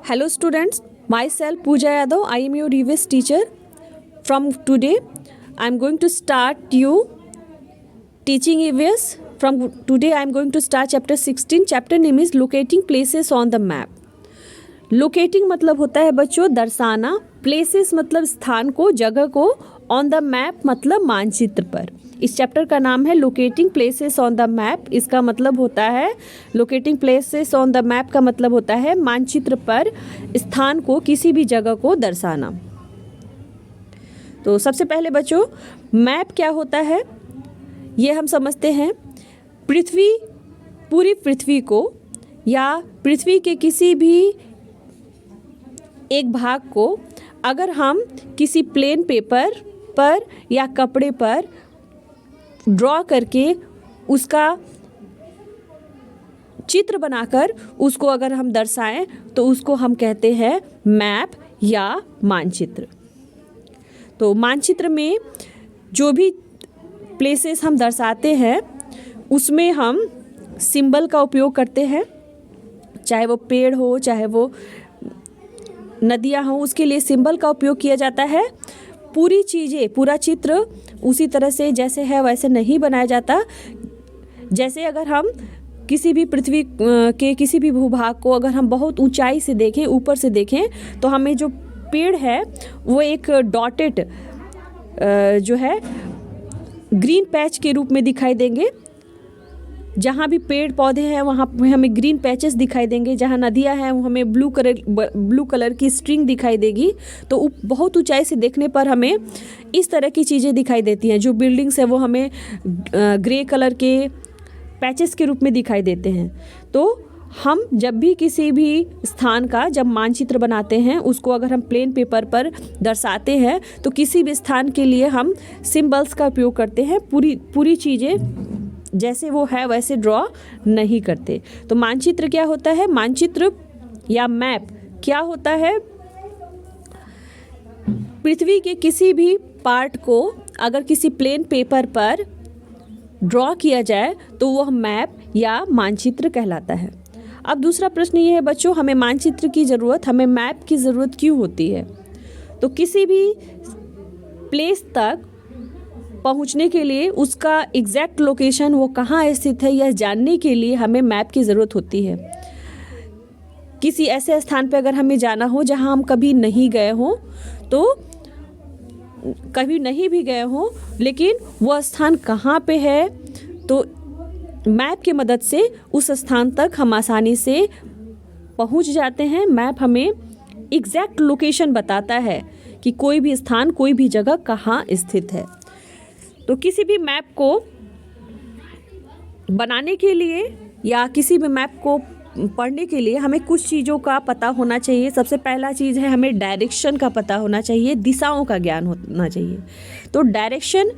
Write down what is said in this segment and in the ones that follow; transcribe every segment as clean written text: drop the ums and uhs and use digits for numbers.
Hello students, myself Pooja Yadav, I am your EVS teacher. From today, I am going to start you teaching EVS. From today, I am going to start chapter 16. Chapter name is Locating Places on the Map. Locating मतलब होता है बच्चों दर्शाना, places मतलब स्थान को, जगह को, ऑन द मैप मतलब मानचित्र पर। इस चैप्टर का नाम है locating places on the map. इसका मतलब होता है locating places on the map का मतलब होता है मानचित्र पर स्थान को, किसी भी जगह को दर्शाना। तो सबसे पहले बच्चों मैप क्या होता है ये हम समझते हैं। पृथ्वी, पूरी पृथ्वी को या पृथ्वी के किसी भी एक भाग को अगर हम किसी प्लेन पेपर पर या कपड़े पर ड्रॉ करके उसका चित्र बनाकर उसको अगर हम दर्शाएं तो उसको हम कहते हैं मैप या मानचित्र। तो मानचित्र में जो भी प्लेसेस हम दर्शाते हैं उसमें हम सिंबल का उपयोग करते हैं, चाहे वो पेड़ हो चाहे वो नदियाँ हो, उसके लिए सिंबल का उपयोग किया जाता है। पूरी चीज़ें, पूरा चित्र उसी तरह से जैसे है वैसे नहीं बनाया जाता। जैसे अगर हम किसी भी पृथ्वी के किसी भी भूभाग को अगर हम बहुत ऊंचाई से देखें, ऊपर से देखें, तो हमें जो पेड़ है वो एक डॉटेड जो है ग्रीन पैच के रूप में दिखाई देंगे। जहाँ भी पेड़ पौधे हैं वहाँ पे हमें ग्रीन पैचेस दिखाई देंगे। जहाँ नदियाँ हैं वो हमें ब्लू कलर की स्ट्रिंग दिखाई देगी। तो बहुत ऊंचाई से देखने पर हमें इस तरह की चीज़ें दिखाई देती हैं। जो बिल्डिंग्स है वो हमें ग्रे कलर के पैचेस के रूप में दिखाई देते हैं। तो हम जब भी किसी भी स्थान का जब मानचित्र बनाते हैं उसको अगर हम प्लेन पेपर पर दर्शाते हैं तो किसी भी स्थान के लिए हम सिंबल्स का उपयोग करते हैं। पूरी चीज़ें जैसे वो है वैसे ड्रॉ नहीं करते। तो मानचित्र क्या होता है? मानचित्र या मैप क्या होता है? पृथ्वी के किसी भी पार्ट को अगर किसी प्लेन पेपर पर ड्रॉ किया जाए तो वह मैप या मानचित्र कहलाता है। अब दूसरा प्रश्न ये है बच्चों, हमें मानचित्र की ज़रूरत, हमें मैप की ज़रूरत क्यों होती है? तो किसी भी प्लेस तक पहुंचने के लिए उसका एग्जैक्ट लोकेशन वो कहाँ स्थित है यह जानने के लिए हमें मैप की ज़रूरत होती है। किसी ऐसे स्थान पर अगर हमें जाना हो जहाँ हम कभी नहीं गए हों, तो कभी नहीं भी गए हों लेकिन वह स्थान कहाँ पे है, तो मैप की मदद से उस स्थान तक हम आसानी से पहुँच जाते हैं। मैप हमें एग्जैक्ट लोकेशन बताता है कि कोई भी स्थान, कोई भी जगह कहाँ स्थित है। तो किसी भी मैप को बनाने के लिए या किसी भी मैप को पढ़ने के लिए हमें कुछ चीज़ों का पता होना चाहिए। सबसे पहला चीज़ है हमें डायरेक्शन का पता होना चाहिए, दिशाओं का ज्ञान होना चाहिए। तो डायरेक्शन,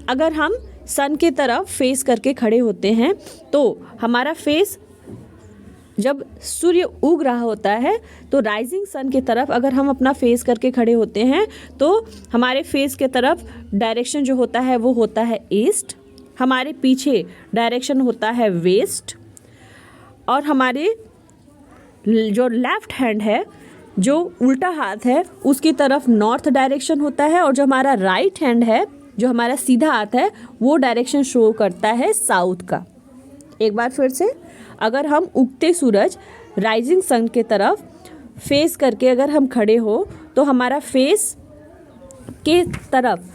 अगर हम सन के तरफ फेस करके खड़े होते हैं तो हमारा फेस जब सूर्य उग रहा होता है तो राइजिंग सन की तरफ अगर हम अपना फेस करके खड़े होते हैं तो हमारे फेस के तरफ डायरेक्शन जो होता है वो होता है ईस्ट, हमारे पीछे डायरेक्शन होता है वेस्ट, और हमारे जो लेफ्ट हैंड है, जो उल्टा हाथ है, उसकी तरफ नॉर्थ डायरेक्शन होता है, और जो हमारा राइट हैंड है, जो हमारा सीधा हाथ है, वो डायरेक्शन शो करता है साउथ का। एक बार फिर से, अगर हम उगते सूरज राइजिंग सन के तरफ फेस करके अगर हम खड़े हो तो हमारा फेस के तरफ,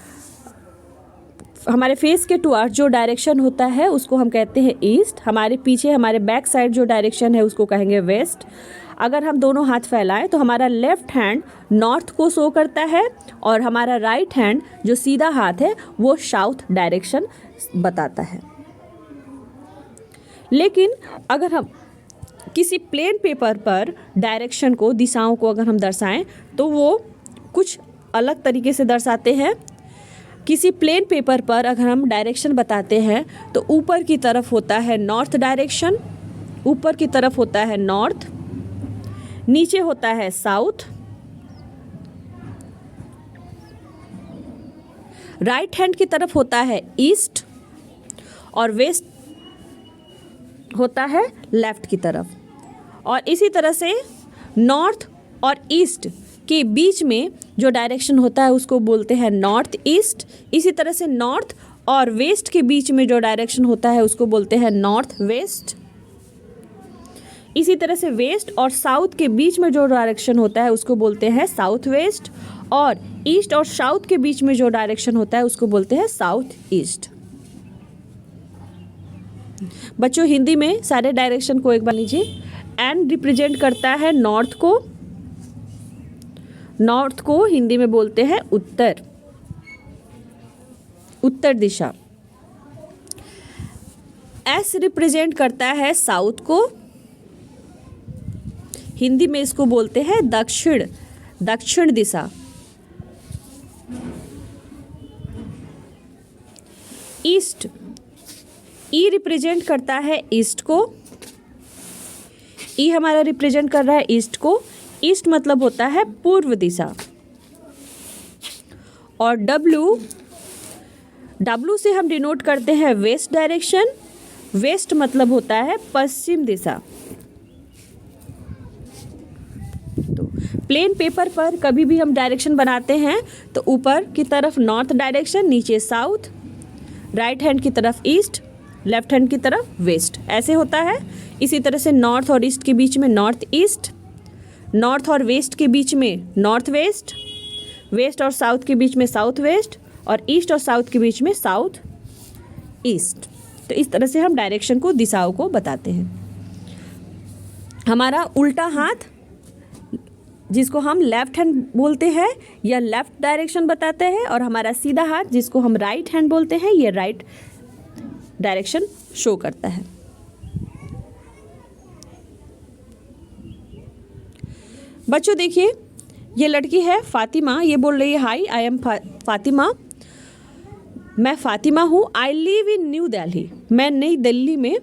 हमारे फेस के टुवर्ड जो डायरेक्शन होता है उसको हम कहते हैं ईस्ट। हमारे पीछे, हमारे बैक साइड जो डायरेक्शन है उसको कहेंगे वेस्ट। अगर हम दोनों हाथ फैलाएं तो हमारा लेफ्ट हैंड नॉर्थ को शो करता है और हमारा राइट हैंड जो सीधा हाथ है वो साउथ डायरेक्शन बताता है। लेकिन अगर हम किसी प्लेन पेपर पर डायरेक्शन को, दिशाओं को अगर हम दर्शाएं तो वो कुछ अलग तरीके से दर्शाते हैं। किसी प्लेन पेपर पर अगर हम डायरेक्शन बताते हैं तो ऊपर की तरफ होता है नॉर्थ डायरेक्शन, ऊपर की तरफ होता है नॉर्थ, नीचे होता है साउथ, राइट हैंड की तरफ होता है ईस्ट, और वेस्ट होता है लेफ्ट की तरफ। और इसी तरह से नॉर्थ और ईस्ट के बीच में जो डायरेक्शन होता है उसको बोलते हैं नॉर्थ ईस्ट। इसी तरह से नॉर्थ और वेस्ट के बीच में जो डायरेक्शन होता है उसको बोलते हैं नॉर्थ वेस्ट। इसी तरह से वेस्ट और साउथ के बीच में जो डायरेक्शन होता है उसको बोलते हैं साउथ वेस्ट, और ईस्ट और साउथ के बीच में जो डायरेक्शन होता है उसको बोलते हैं साउथ ईस्ट। बच्चों हिंदी में सारे डायरेक्शन को एक बार लीजिए। एन रिप्रेजेंट करता है नॉर्थ को, नॉर्थ को हिंदी में बोलते हैं उत्तर, उत्तर दिशा। एस रिप्रेजेंट करता है साउथ को, हिंदी में इसको बोलते हैं दक्षिण, दक्षिण दिशा। ईस्ट, ई रिप्रेजेंट करता है ईस्ट को, ई हमारा रिप्रेजेंट कर रहा है ईस्ट को। ईस्ट मतलब होता है पूर्व दिशा। और डब्ल्यू, डब्ल्यू से हम डिनोट करते हैं वेस्ट डायरेक्शन, वेस्ट मतलब होता है पश्चिम दिशा। तो प्लेन पेपर पर कभी भी हम डायरेक्शन बनाते हैं तो ऊपर की तरफ नॉर्थ डायरेक्शन, नीचे साउथ, राइट हैंड की तरफ ईस्ट, लेफ्ट हैंड की तरफ वेस्ट, ऐसे होता है। इसी तरह से नॉर्थ और ईस्ट के बीच में नॉर्थ ईस्ट, नॉर्थ और वेस्ट के बीच में नॉर्थ वेस्ट, वेस्ट और साउथ के बीच में साउथ वेस्ट, और ईस्ट और साउथ के बीच में साउथ ईस्ट। तो इस तरह से हम डायरेक्शन को, दिशाओं को बताते हैं। हमारा उल्टा हाथ जिसको हम लेफ्ट हैंड बोलते हैं या लेफ्ट डायरेक्शन बताते हैं, और हमारा सीधा हाथ जिसको हम राइट हैंड बोलते हैं, ये राइट डायरेक्शन शो करता है। बच्चों देखिए, ये लड़की है फातिमा, ये बोल रही है हाय आई एम फातिमा, मैं फातिमा हूँ। I live in new Delhi, मैं नई दिल्ली में,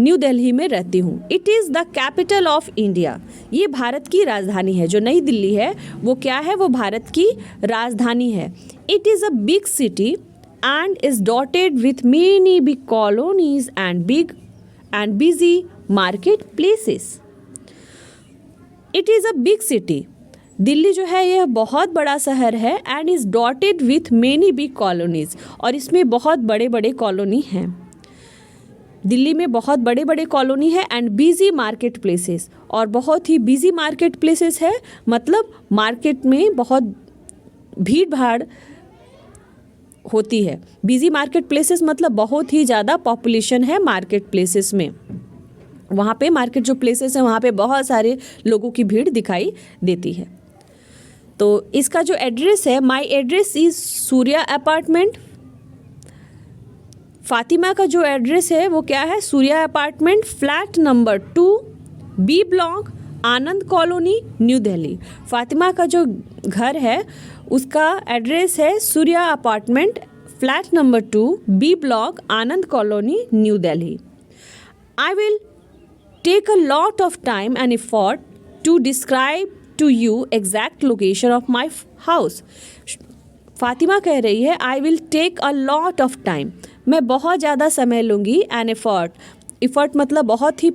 न्यू दिल्ली में रहती हूँ। It is the capital of India, ये भारत की राजधानी है। जो नई दिल्ली है वो क्या है, वो भारत की राजधानी है। It is a big city and is dotted with many big colonies and big and busy marketplaces. It is a big city. Delhi जो है यह बहुत बड़ा शहर है and is dotted with many big colonies, और इसमें बहुत बड़े बड़े कॉलोनी हैं। दिल्ली में बहुत बड़े बड़े कॉलोनी है एंड बिजी मार्केट प्लेसेस, और बहुत ही बिजी मार्केट प्लेसेस है, मतलब मार्केट में बहुत भीड़ भाड़ होती है। बिजी मार्केट प्लेसेस मतलब बहुत ही ज़्यादा पॉपुलेशन है मार्केट प्लेसेस में। वहाँ पे मार्केट जो प्लेसेस हैं वहाँ पे बहुत सारे लोगों की भीड़ दिखाई देती है। तो इसका जो एड्रेस है, my address is Surya apartment. Fatima का जो एड्रेस है वो क्या है, Surya apartment, flat number 2, B block, Anand colony, New Delhi. Fatima का जो घर है उसका एड्रेस है Surya apartment, flat number 2, B block, Anand colony, New Delhi. I will take a lot of time and effort to describe to you exact location of my house. Fatima कह रही है आई will take a lot of time, मैं बहुत ज़्यादा समय लूँगी, and effort, effort मतलब बहुत ही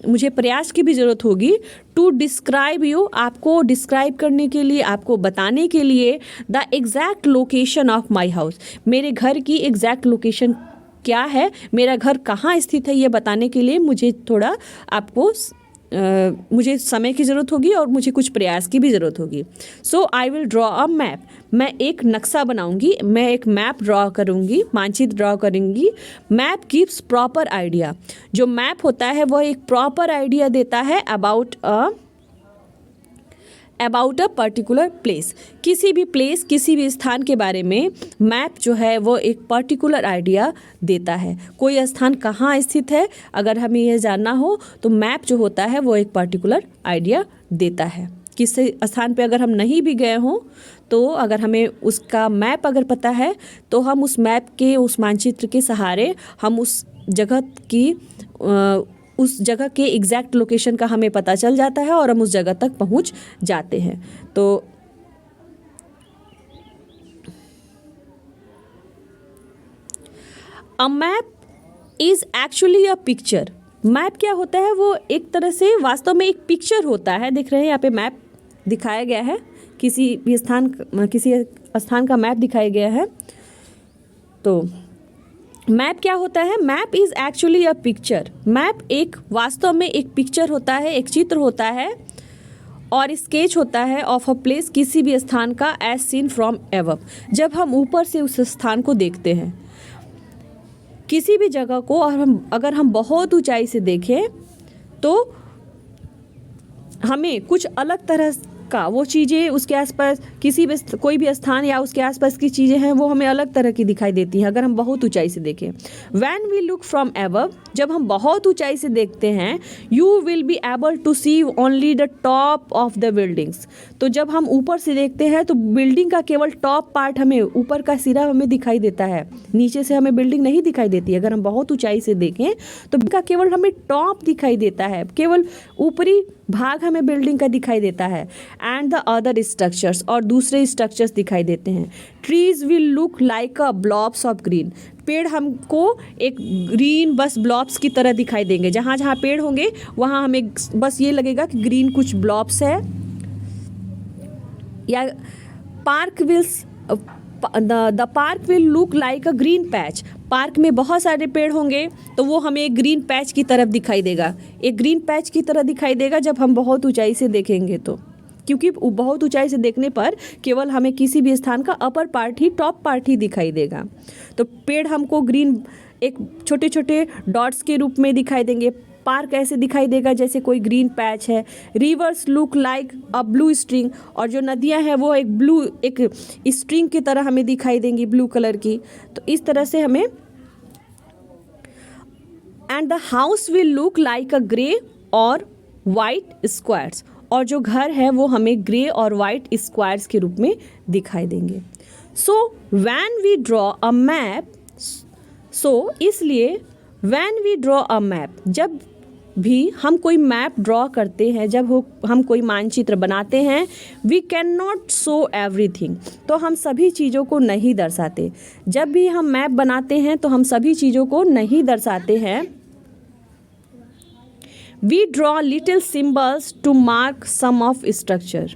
मुझे प्रयास की भी ज़रूरत होगी, टू डिस्क्राइब यू, आपको डिस्क्राइब करने के लिए, आपको बताने के लिए, the exact location of my house, मेरे घर की एग्जैक्ट लोकेशन क्या है, मेरा घर कहाँ स्थित है, ये बताने के लिए मुझे थोड़ा आपको मुझे समय की ज़रूरत होगी और मुझे कुछ प्रयास की भी ज़रूरत होगी। So I will draw a map, मैं एक नक्शा बनाऊंगी, मैं एक मैप ड्रॉ करूंगी, मानचित्र ड्रॉ करूंगी। मैप गिव्स प्रॉपर आइडिया, जो मैप होता है वह एक प्रॉपर आइडिया देता है अबाउट अ पर्टिकुलर प्लेस। किसी भी प्लेस, किसी भी स्थान के बारे में मैप जो है वो एक पर्टिकुलर आइडिया देता है। कोई स्थान कहाँ स्थित है अगर हमें यह जानना हो तो मैप जो होता है वो एक पर्टिकुलर आइडिया देता है। किसी स्थान पे अगर हम नहीं भी गए हों तो अगर हमें उसका मैप अगर पता है तो हम उस मैप के, उस मानचित्र के सहारे हम उस जगह के एग्जैक्ट लोकेशन का हमें पता चल जाता है और हम उस जगह तक पहुंच जाते हैं। तो a map is actually a picture. Map क्या होता है, वो एक तरह से वास्तव में एक पिक्चर होता है। देख रहे हैं यहाँ पे मैप दिखाया गया है, किसी स्थान का मैप दिखाया गया है। तो मैप क्या होता है? Map is actually a picture. Map एक वास्तव में एक पिक्चर होता है, एक चित्र होता है और स्केच होता है ऑफ अ प्लेस, किसी भी स्थान का, एज सीन फ्रॉम एबव। जब हम ऊपर से उस स्थान को देखते हैं, किसी भी जगह को, और अगर हम बहुत ऊंचाई से देखें तो हमें कुछ अलग तरह का वो चीज़ें उसके आसपास, किसी भी कोई भी स्थान या उसके आसपास की चीज़ें हैं वो हमें अलग तरह की दिखाई देती हैं अगर हम बहुत ऊंचाई से देखें। When we look from above, जब हम बहुत ऊंचाई से देखते हैं, you will be able to see only the top of the buildings. तो जब हम ऊपर से देखते हैं तो बिल्डिंग का केवल टॉप पार्ट हमें, ऊपर का सिरा हमें दिखाई देता है, नीचे से हमें बिल्डिंग नहीं दिखाई देती। अगर हम बहुत ऊंचाई से देखें तो का केवल हमें टॉप दिखाई देता है, केवल ऊपरी भाग हमें बिल्डिंग का दिखाई देता है। एंड द अदर स्ट्रक्चर्स, और दूसरे स्ट्रक्चर्स दिखाई देते हैं। Trees will look like a blobs of green, पेड़ हमको एक ग्रीन बस ब्लॉब्स की तरह दिखाई देंगे। जहाँ जहाँ पेड़ होंगे वहाँ हमें बस ये लगेगा कि ग्रीन कुछ ब्लॉब्स है। या park wills the park will look like a green patch, park में बहुत सारे पेड़ होंगे तो वो हमें एक ग्रीन पैच की तरफ दिखाई देगा, एक ग्रीन पैच की तरह दिखाई देगा जब हम बहुत ऊंचाई से देखेंगे तो। क्योंकि बहुत ऊंचाई से देखने पर केवल हमें किसी भी स्थान का अपर पार्ट ही, टॉप पार्ट ही दिखाई देगा। तो पेड़ हमको ग्रीन एक छोटे छोटे डॉट्स के रूप में दिखाई देंगे, पार्क ऐसे दिखाई देगा जैसे कोई ग्रीन पैच है। रिवर्स लुक लाइक अ ब्लू स्ट्रिंग, और जो नदियां हैं वो एक ब्लू, एक स्ट्रिंग की तरह हमें दिखाई देंगी, ब्लू कलर की। तो इस तरह से हमें। And the house will look like a grey और वाइट स्क्वायर्स, और जो घर है वो हमें ग्रे और वाइट स्क्वायर्स के रूप में दिखाई देंगे। So when we draw a map, so इसलिए when we draw a map, जब भी हम कोई मैप ड्रॉ करते हैं, जब हम कोई मानचित्र बनाते हैं, we can not show everything, तो हम सभी चीज़ों को नहीं दर्शाते। जब भी हम मैप बनाते हैं तो हम सभी चीज़ों को नहीं दर्शाते हैं। We draw little symbols to mark some of structure.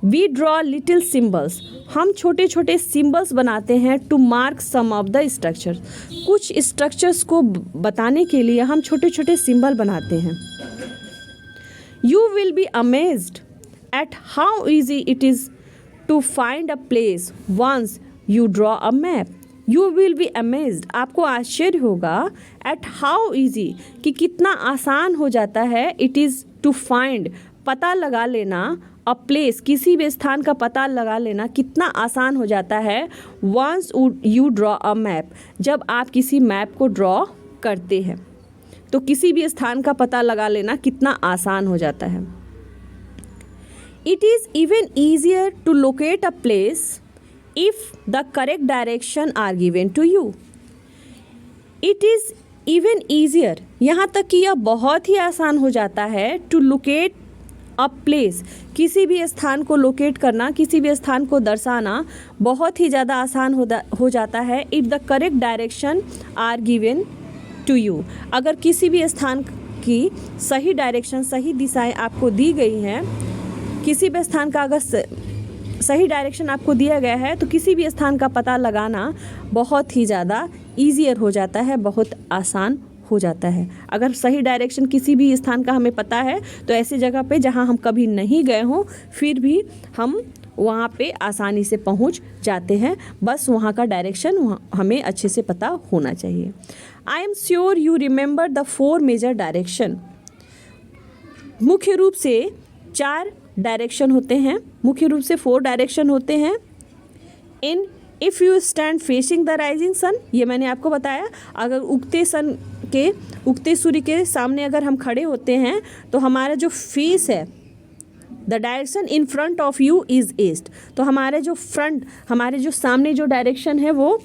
We draw little symbols, हम छोटे छोटे सिम्बल्स बनाते हैं, to mark some of the structure, कुछ स्ट्रक्चर्स को बताने के लिए हम छोटे छोटे सिंबल बनाते हैं। You will be amazed at how easy it is to find a place once you draw a map. You will be amazed, आपको आश्चर्य होगा, एट हाउ ईजी, कि कितना आसान हो जाता है, इट इज़ टू फाइंड, पता लगा लेना, अ प्लेस, किसी भी स्थान का पता लगा लेना कितना आसान हो जाता है। Once you draw a map, जब आप किसी मैप को ड्रॉ करते हैं तो किसी भी स्थान का पता लगा लेना कितना आसान हो जाता है। It is even easier to locate a place if the correct direction are given to you. It is even easier, यहाँ तक कि यह बहुत ही आसान हो जाता है, टू लोकेट अ प्लेस, किसी भी स्थान को लोकेट करना, किसी भी स्थान को दर्शाना बहुत ही ज़्यादा आसान हो जाता है, if the correct direction are given to you, अगर किसी भी स्थान की सही डायरेक्शन, सही दिशाएं आपको दी गई हैं, किसी भी स्थान का अगर सही डायरेक्शन आपको दिया गया है तो किसी भी स्थान का पता लगाना बहुत ही ज़्यादा ईजियर हो जाता है, बहुत आसान हो जाता है। अगर सही डायरेक्शन किसी भी स्थान का हमें पता है तो ऐसी जगह पे जहाँ हम कभी नहीं गए हों फिर भी हम वहाँ पे आसानी से पहुँच जाते हैं, बस वहाँ का डायरेक्शन हमें अच्छे से पता होना चाहिए। I am sure you remember the 4 major direction. मुख्य रूप से 4 डायरेक्शन होते हैं, मुख्य रूप से 4 डायरेक्शन होते हैं। इन if you stand facing the rising sun, ये मैंने आपको बताया, अगर उगते सूर्य के सामने अगर हम खड़े होते हैं तो हमारा जो फेस है, the direction in front of you is east, तो हमारे जो फ्रंट, हमारे जो सामने जो डायरेक्शन है वो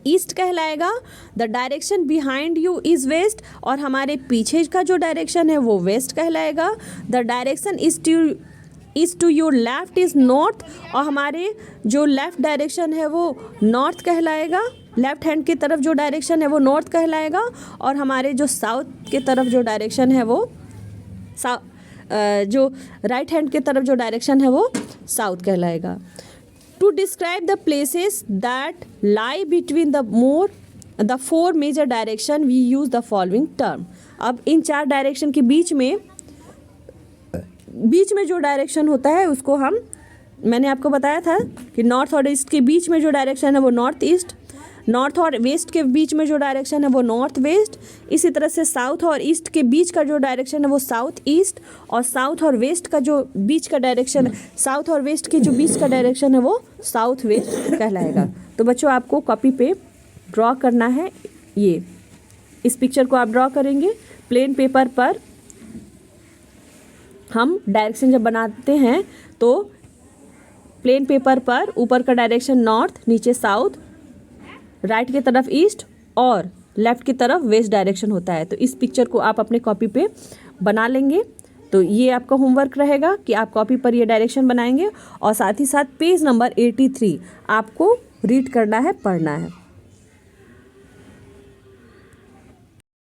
ईस्ट कहलाएगा। The direction behind you is west, और हमारे पीछे का जो डायरेक्शन है वो वेस्ट कहलाएगा। The direction is to your left is north, और हमारे जो लेफ़्ट डायरेक्शन है वो नॉर्थ कहलाएगा, लेफ़्ट हैंड की तरफ जो डायरेक्शन है वो नॉर्थ कहलाएगा, और हमारे जो साउथ के तरफ जो डायरेक्शन है वो जो राइट हैंड के तरफ जो डायरेक्शन है वो साउथ कहलाएगा। To describe the places that lie between the four major direction we use the following term. अब इन 4 डायरेक्शन के बीच में जो डायरेक्शन होता है उसको मैंने आपको बताया था कि नॉर्थ और ईस्ट के बीच में जो डायरेक्शन है वो नॉर्थ ईस्ट, नॉर्थ और वेस्ट के बीच में जो डायरेक्शन है वो नॉर्थ वेस्ट, इसी तरह से साउथ और ईस्ट के बीच का जो डायरेक्शन है वो साउथ ईस्ट, और साउथ और वेस्ट का जो बीच का डायरेक्शन है, साउथ और वेस्ट के जो बीच का डायरेक्शन है वो साउथ वेस्ट कहलाएगा। तो बच्चों आपको कॉपी पे ड्रॉ करना है, ये इस पिक्चर को आप ड्रॉ करेंगे। प्लेन पेपर पर हम डायरेक्शन जब बनाते हैं तो प्लेन पेपर पर ऊपर का डायरेक्शन नॉर्थ, नीचे साउथ, राइट की तरफ ईस्ट और लेफ़्ट की तरफ वेस्ट डायरेक्शन होता है। तो इस पिक्चर को आप अपने कॉपी पे बना लेंगे। तो ये आपका होमवर्क रहेगा कि आप कॉपी पर ये डायरेक्शन बनाएंगे और साथ ही साथ पेज नंबर 83 आपको रीड करना है, पढ़ना है।